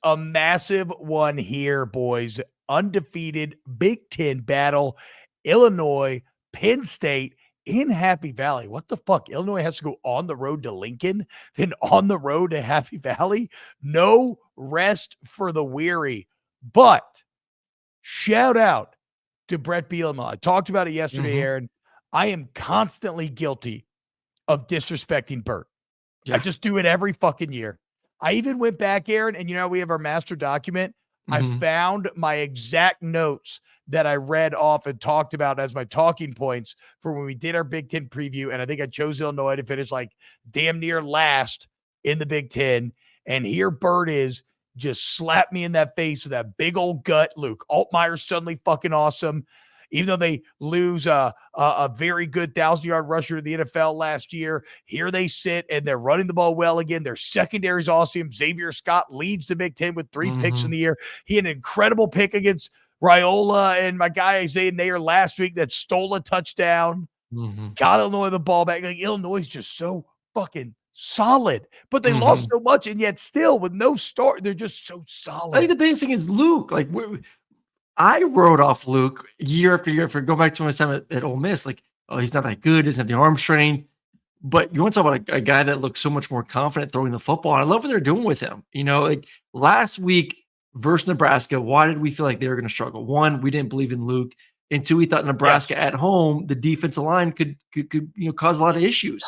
a massive one here, boys. Undefeated Big Ten battle. Illinois, Penn State in Happy Valley. What the fuck? Illinois has to go on the road to Lincoln, then on the road to Happy Valley. No rest for the weary. But shout out to Brett Bielema. I talked about it yesterday, Aaron. I am constantly guilty of disrespecting Bert. I just do it every fucking year. I even went back, Aaron, and we have our master document. I found my exact notes that I read off and talked about as my talking points for when we did our Big Ten preview. And I think I chose Illinois to finish like damn near last in the Big Ten. And here Bert is just slapped me in that face with that big old gut. Luke Altmaier's suddenly fucking awesome. Even though they lose a very good 1,000-yard rusher to the NFL last year, here they sit and they're running the ball well again. Their secondary is awesome. Xavier Scott leads the Big Ten with 3 picks in the year. He had an incredible pick against Raiola and my guy Isaiah Nair last week that stole a touchdown. Got Illinois the ball back. Like, Illinois is just so fucking solid, but they lost so much, and yet still with no start, they're just so solid. I think the biggest thing is Luke. Like, I wrote off Luke year after year. For go back to my time at Ole Miss, like, oh, he's not that good, doesn't have the arm strength. But you want to talk about a guy that looks so much more confident throwing the football. I love what they're doing with him. Like last week versus Nebraska, why did we feel like they were going to struggle? 1, we didn't believe in Luke. And 2, we thought Nebraska at home, the defensive line could cause a lot of issues.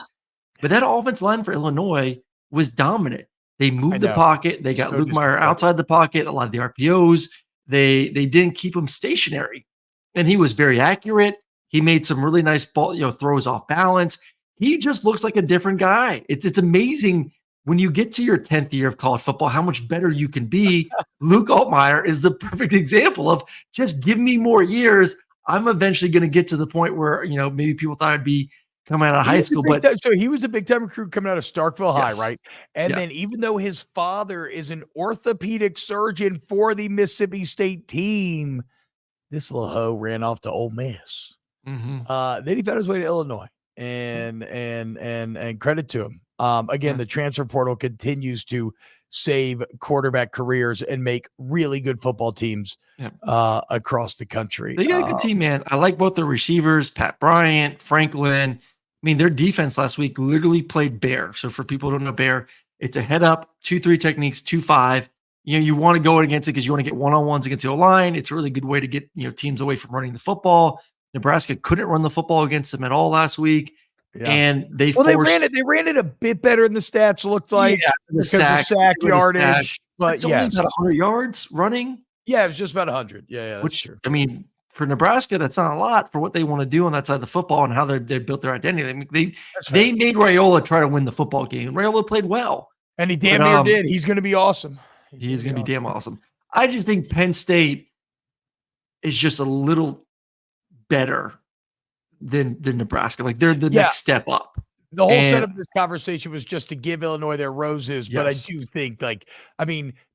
But that offensive line for Illinois was dominant. They moved the pocket. They got Luke Meyer outside the pocket. A lot of the RPOs. They didn't keep him stationary, and he was very accurate. He made some really nice ball, throws off balance. He just looks like a different guy. It's amazing when you get to your 10th year of college football, how much better you can be. Luke Altmaier is the perfect example of just give me more years. I'm eventually going to get to the point where, maybe people thought I'd be coming out of high school. So he was a big-time recruit coming out of Starkville High, right? And then even though his father is an orthopedic surgeon for the Mississippi State team, this little hoe ran off to Ole Miss. Then he found his way to Illinois, and credit to him. Again, the transfer portal continues to save quarterback careers and make really good football teams across the country. They got a good team, man. I like both the receivers, Pat Bryant, Franklin. I mean, their defense last week literally played bear. So for people who don't know bear, it's a head up, 2-3 techniques, 2-5. You want to go against it because you want to get one-on-ones against the O-line. It's a really good way to get teams away from running the football. Nebraska couldn't run the football against them at all last week. And they ran it a bit better in the stats, looked like, because of sack yardage. But only about 100 yards running. Yeah, it was just about 100. Yeah, which true. I mean, for Nebraska, that's not a lot for what they want to do on that side of the football and how they built their identity. I mean, they made Raiola try to win the football game. Raiola played well, and he damn near did. He's going to be awesome. He is going to be damn awesome. I just think Penn State is just a little better than Nebraska. Like they're the next step up. The whole setup of this conversation was just to give Illinois their roses, but I do think,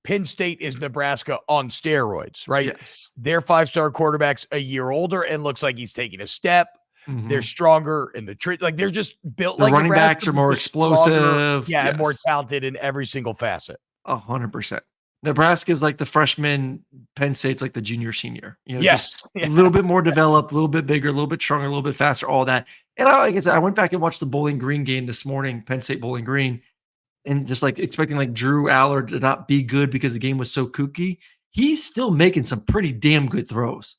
Penn State is Nebraska on steroids, right? Yes. Their 5-star quarterback's a year older and looks like he's taking a step. They're stronger in the they're just built like running backs are more explosive. And more talented in every single facet. 100%. Nebraska is like the freshman. Penn State's like the junior, senior. Just a little bit more developed, a little bit bigger, a little bit stronger, a little bit faster, all that. And like I said, I went back and watched the Bowling Green game this morning, Penn State Bowling Green, and just expecting Drew Allard to not be good because the game was so kooky. He's still making some pretty damn good throws.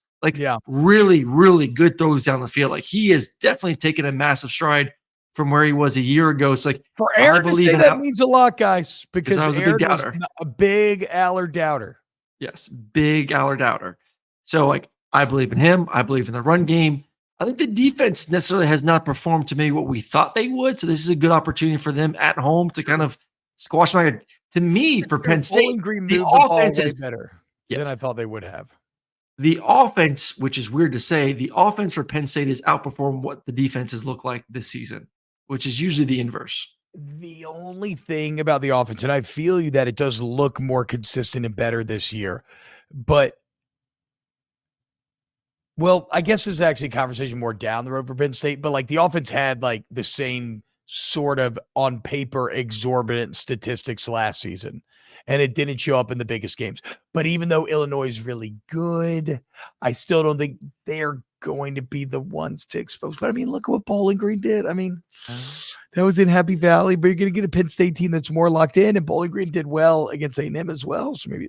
Really, really good throws down the field. He is definitely taking a massive stride from where he was a year ago. It's for Aaron to say that means a lot, guys, because I was Aaron a big doubter. Was a big Allard doubter. Yes, big Allard doubter. So I believe in him. I believe in the run game. I think the defense necessarily has not performed to maybe what we thought they would. So this is a good opportunity for them at home to kind of squash to me, for Penn State, the offense is better than I thought they would have. The offense, which is weird to say, the offense for Penn State has outperformed what the defenses look like this season, which is usually the inverse. The only thing about the offense, and I feel you that it does look more consistent and better this year, but I guess this is actually a conversation more down the road for Penn State, but the offense had the same sort of on paper exorbitant statistics last season. and it didn't show up in the biggest games. But even though Illinois is really good, I still don't think they're going to be the ones to expose. But I mean, look at what Bowling Green did. I mean, that was in Happy Valley, but you're going to get a Penn State team that's more locked in, and Bowling Green did well against A&M as well. So maybe,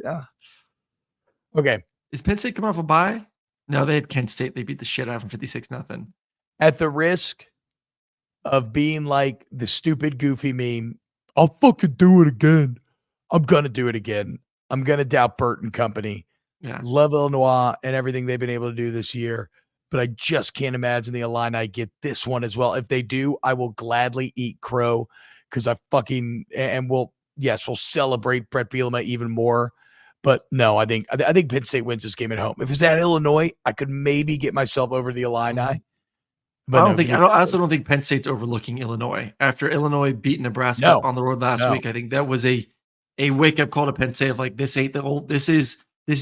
okay. Is Penn State coming off a bye? No, they had Kent State. They beat the shit out of them 56-0. At the risk of being like the stupid, goofy meme, I'll fucking do it again. I'm going to do it again. I'm going to doubt Burt and company. Yeah. Love Illinois and everything they've been able to do this year, but I just can't imagine the Illini get this one as well. If they do, I will gladly eat crow because we'll celebrate Brett Bielema even more. But no, I think Penn State wins this game at home. If it's at Illinois, I could maybe get myself over the Illini. But I also don't think Penn State's overlooking Illinois after Illinois beat Nebraska on the road last week. I think that was a wake up call to Penn State of like, this ain't the old. This is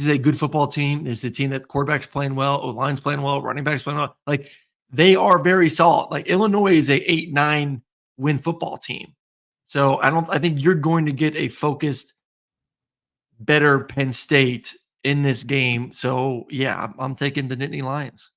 a good football team. This is a team that quarterback's playing well, O-line's playing well, running back's playing well. Like they are very solid. Like Illinois is a 8-9 win football team. So I think you're going to get a focused, better Penn State in this game. So yeah, I'm taking the Nittany Lions.